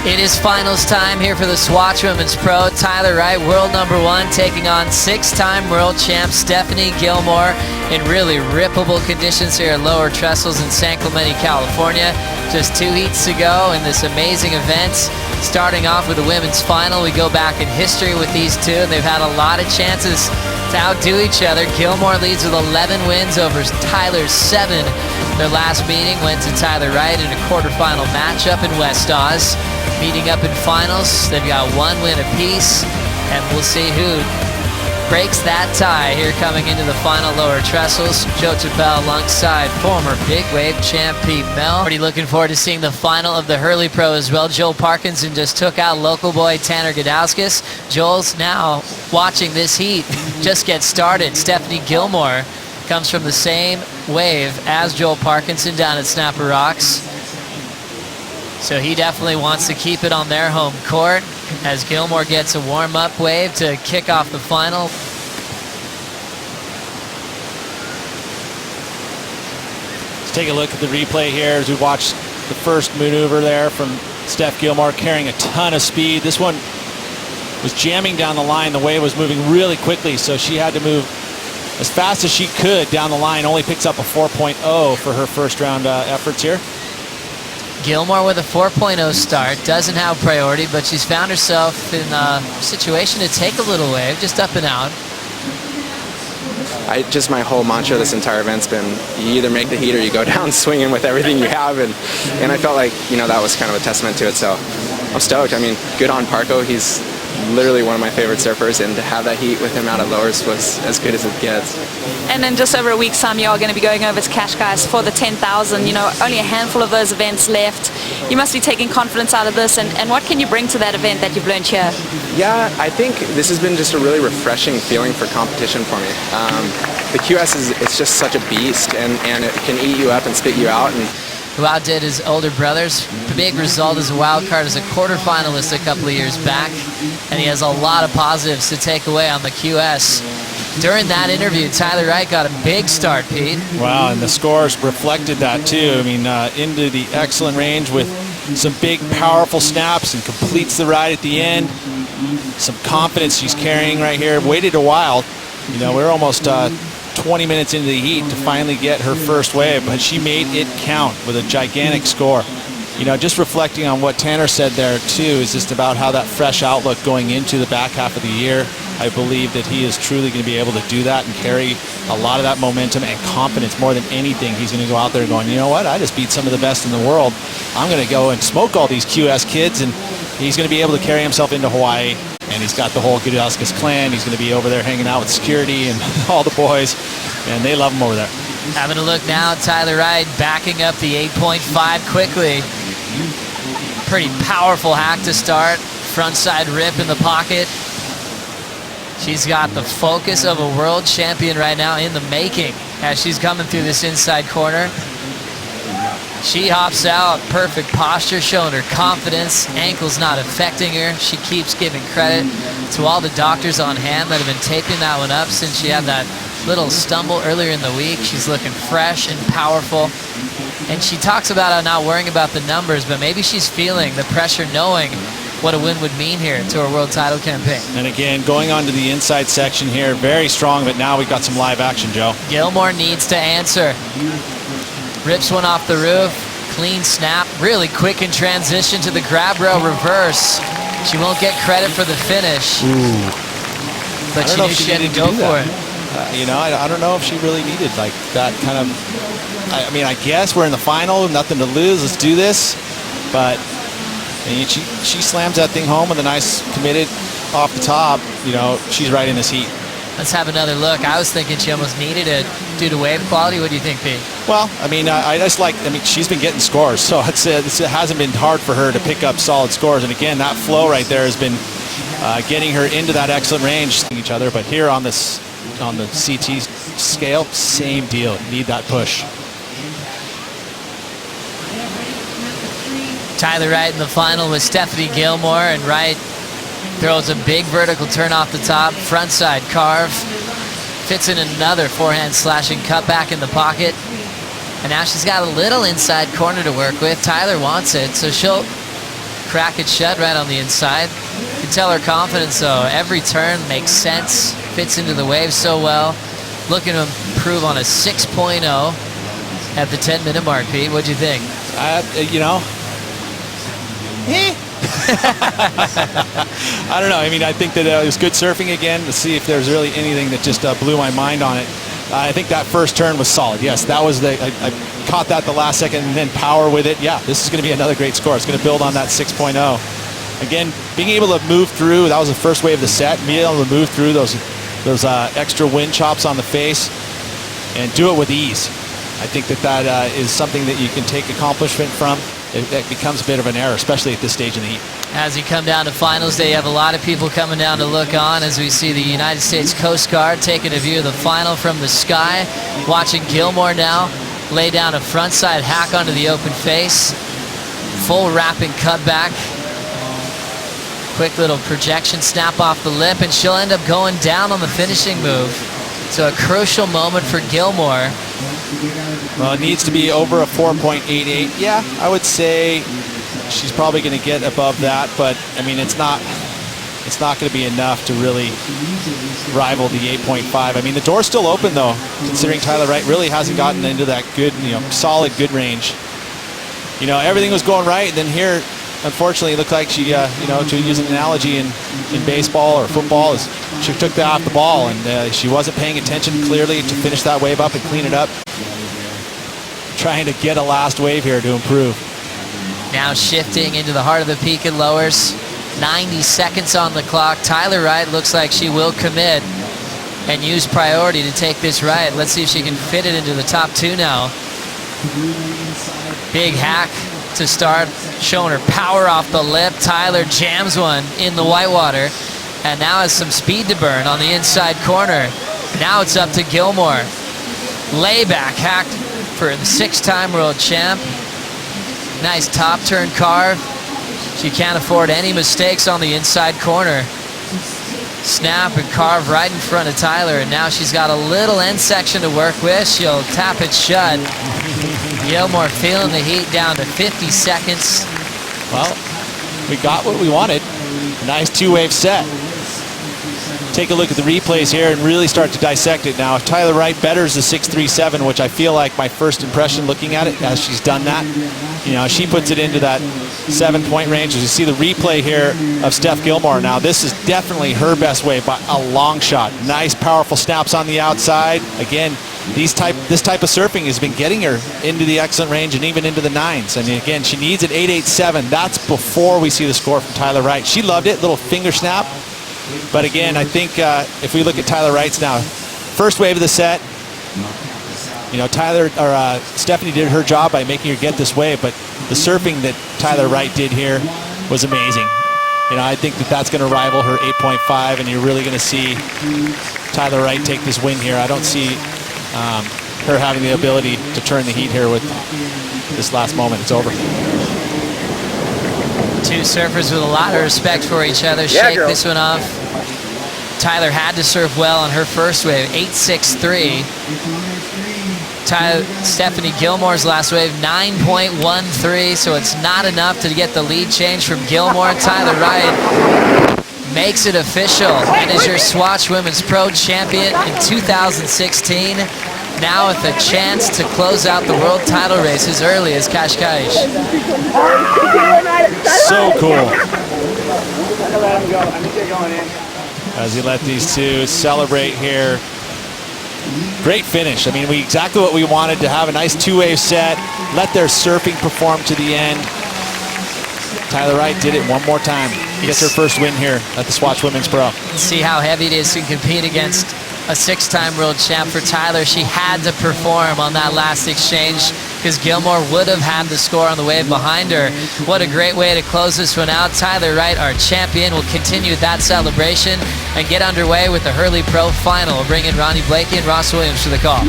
It is finals time here for the Swatch Women's Pro. Tyler Wright, world #1, taking on 6-time world champ Stephanie Gilmore in really rippable conditions here at Lower Trestles in San Clemente, California. Just 2 heats to go in this amazing event. Starting off with the women's final, we go back in history with these two, and they've had a lot of chances to outdo each other. Gilmore leads with 11 wins over Tyler's 7. Their last meeting went to Tyler Wright in a quarterfinal matchup in West Oz. Meeting up in finals, they've got 1 win apiece, and we'll see who breaks that tie here coming into the final Lower Trestles. Joe Chappelle alongside former big wave champ Pete Mel. Already looking forward to seeing the final of the Hurley Pro as well. Joel Parkinson just took out local boy Tanner Gudauskas. Joel's now watching this heat just get started. Stephanie Gilmore comes from the same wave as Joel Parkinson down at Snapper Rocks. So he definitely wants to keep it on their home court as Gilmore gets a warm-up wave to kick off the final. Let's take a look at the replay here as we watch the first maneuver there from Steph Gilmore, carrying a ton of speed. This one was jamming down the line. The wave was moving really quickly, so she had to move as fast as she could down the line. Only picks up a 4.0 for her first round efforts here. Gilmore with a 4.0 start, doesn't have priority, but she's found herself in a situation to take a little wave, just up and out. Just my whole mantra this entire event's been, you either make the heat or you go down swinging with everything you have, and I felt like, you know, that was kind of a testament to it, so I'm stoked. I mean, good on Parko. He's literally one of my favorite surfers, and to have that heat with him out at Lowers was as good as it gets. And in just over a week's time, you are going to be going over to Cash Guys for the 10,000. You know, only a handful of those events left. You must be taking confidence out of this, and what can you bring to that event that you've learned here? Yeah, I think this has been just a really refreshing feeling for competition for me. The QS it's just such a beast, and it can eat you up and spit you out. And who outdid his older brothers. The big result as a wild card as a quarterfinalist a couple of years back, and he has a lot of positives to take away on the QS. During that interview, Tyler Wright got a big start, Pete. Wow, and the scores reflected that too. I mean, into the excellent range with some big, powerful snaps, and completes the ride at the end. Some confidence she's carrying right here. Waited a while. You know, we're almost 20 minutes into the heat to finally get her first wave, but she made it count with a gigantic score. You know, just reflecting on what Tanner said there too, is just about how that fresh outlook going into the back half of the year. I believe that he is truly going to be able to do that and carry a lot of that momentum and confidence more than anything. He's going to go out there going, you know what, I just beat some of the best in the world. I'm going to go and smoke all these QS kids, and he's going to be able to carry himself into Hawaii. And he's got the whole Gudauskas clan. He's going to be over there hanging out with security and all the boys, and they love him over there. Having a look now, Tyler Wright backing up the 8.5 quickly. Pretty powerful hack to start. Frontside rip in the pocket. She's got the focus of a world champion right now in the making as she's coming through this inside corner. She hops out, perfect posture, showing her confidence. Ankle's not affecting her. She keeps giving credit to all the doctors on hand that have been taping that one up since she had that little stumble earlier in the week. She's looking fresh and powerful. And she talks about how not worrying about the numbers, but maybe she's feeling the pressure knowing what a win would mean here to her world title campaign. And again, going on to the inside section here, very strong, but now we've got some live action, Joe. Gilmore needs to answer. Rips one off the roof, clean snap, really quick in transition to the grab rail reverse. She won't get credit for the finish. Ooh. But she knew she had to go for it. You know, I don't know if she really needed like that kind of, I mean, I guess we're in the final, nothing to lose, let's do this. But I mean, she slams that thing home with a nice committed off the top. You know, she's right in this heat. Let's have another look. I was thinking she almost needed it due to wave quality. What do you think, Pete? Well, I mean, I just like, I mean, she's been getting scores, so it hasn't been hard for her to pick up solid scores. And again, that flow right there has been getting her into that excellent range. Each other, but here on this, on the CT scale, same deal. Need that push. Tyler Wright in the final with Stephanie Gilmore, and Wright throws a big vertical turn off the top, frontside carve, fits in another forehand slashing cutback in the pocket, and now she's got a little inside corner to work with. Tyler wants it, so she'll crack it shut right on the inside. You can tell her confidence though. Every turn makes sense, fits into the wave so well. Looking to improve on a 6.0 at the 10-minute mark. Pete, what'd you think? You know, I don't know. I mean, I think that it was good surfing again. To see if there's really anything that just blew my mind on it. I think that first turn was solid. Yes, that was I caught that the last second, and then power with it. Yeah, this is going to be another great score. It's going to build on that 6.0. Again, being able to move through, that was the first wave of the set, being able to move through those extra wind chops on the face and do it with ease. I think that is something that you can take accomplishment from. It becomes a bit of an error, especially at this stage in the heat. As you come down to finals day, you have a lot of people coming down to look on as we see the United States Coast Guard taking a view of the final from the sky. Watching Gilmore now lay down a frontside hack onto the open face. Full wrapping cutback. Quick little projection snap off the lip, and she'll end up going down on the finishing move. So a crucial moment for Gilmore. Well, it needs to be over a 4.88. Yeah, I would say she's probably going to get above that, but I mean, it's not going to be enough to really rival the 8.5. I mean, the door's still open though, considering Tyler Wright really hasn't gotten into that good, solid good range. Everything was going right, and then here, unfortunately, it looked like she, to use an analogy in baseball or football, she took that off the ball, and she wasn't paying attention clearly to finish that wave up and clean it up. Trying to get a last wave here to improve. Now shifting into the heart of the peak and lowers. 90 seconds on the clock. Tyler Wright looks like she will commit and use priority to take this right. Let's see if she can fit it into the top two now. Big hack to start, showing her power off the lip. Tyler jams one in the whitewater and now has some speed to burn on the inside corner. Now it's up to Gilmore. Layback hack for the 6-time world champ. Nice top turn carve. She can't afford any mistakes on the inside corner. Snap and carve right in front of Tyler, and now she's got a little end section to work with. She'll tap it shut. Gilmore feeling the heat down to 50 seconds. Well, we got what we wanted. A nice two-wave set. Take a look at the replays here and really start to dissect it now. If Tyler Wright betters the 6.37, which I feel like my first impression looking at it, as she's done that, she puts it into that 7-point range. As you see the replay here of Steph Gilmore now, this is definitely her best wave by a long shot. Nice, powerful snaps on the outside. Again, this type of surfing has been getting her into the excellent range and even into the 9s. And again, she needs an 8.87. That's before we see the score from Tyler Wright. She loved it, little finger snap. But again, I think if we look at Tyler Wright's now, first wave of the set, Stephanie did her job by making her get this wave, but the surfing that Tyler Wright did here was amazing. I think that's going to rival her 8.5, and you're really going to see Tyler Wright take this win here. I don't see her having the ability to turn the heat here with this last moment. It's over. Two surfers with a lot of respect for each other. Shake this one off. Tyler had to surf well on her first wave, 8.63. Stephanie Gilmore's last wave, 9.13, so it's not enough to get the lead change from Gilmore. Tyler Wright makes it official and is your Swatch Women's Pro Champion in 2016. Now with a chance to close out the world title race as early as Cascais. So cool. As you let these two celebrate here. Great finish. I mean, exactly what we wanted, to have a nice two-wave set, let their surfing perform to the end. Tyler Wright did it one more time. Gets her first win here at the Swatch Women's Pro. See how heavy it is to compete against a 6-time world champ. For Tyler, she had to perform on that last exchange because Gilmore would have had the score on the wave behind her. What a great way to close this one out. Tyler Wright, our champion, will continue that celebration and get underway with the Hurley Pro Final. We'll bring in Ronnie Blakey and Ross Williams for the call.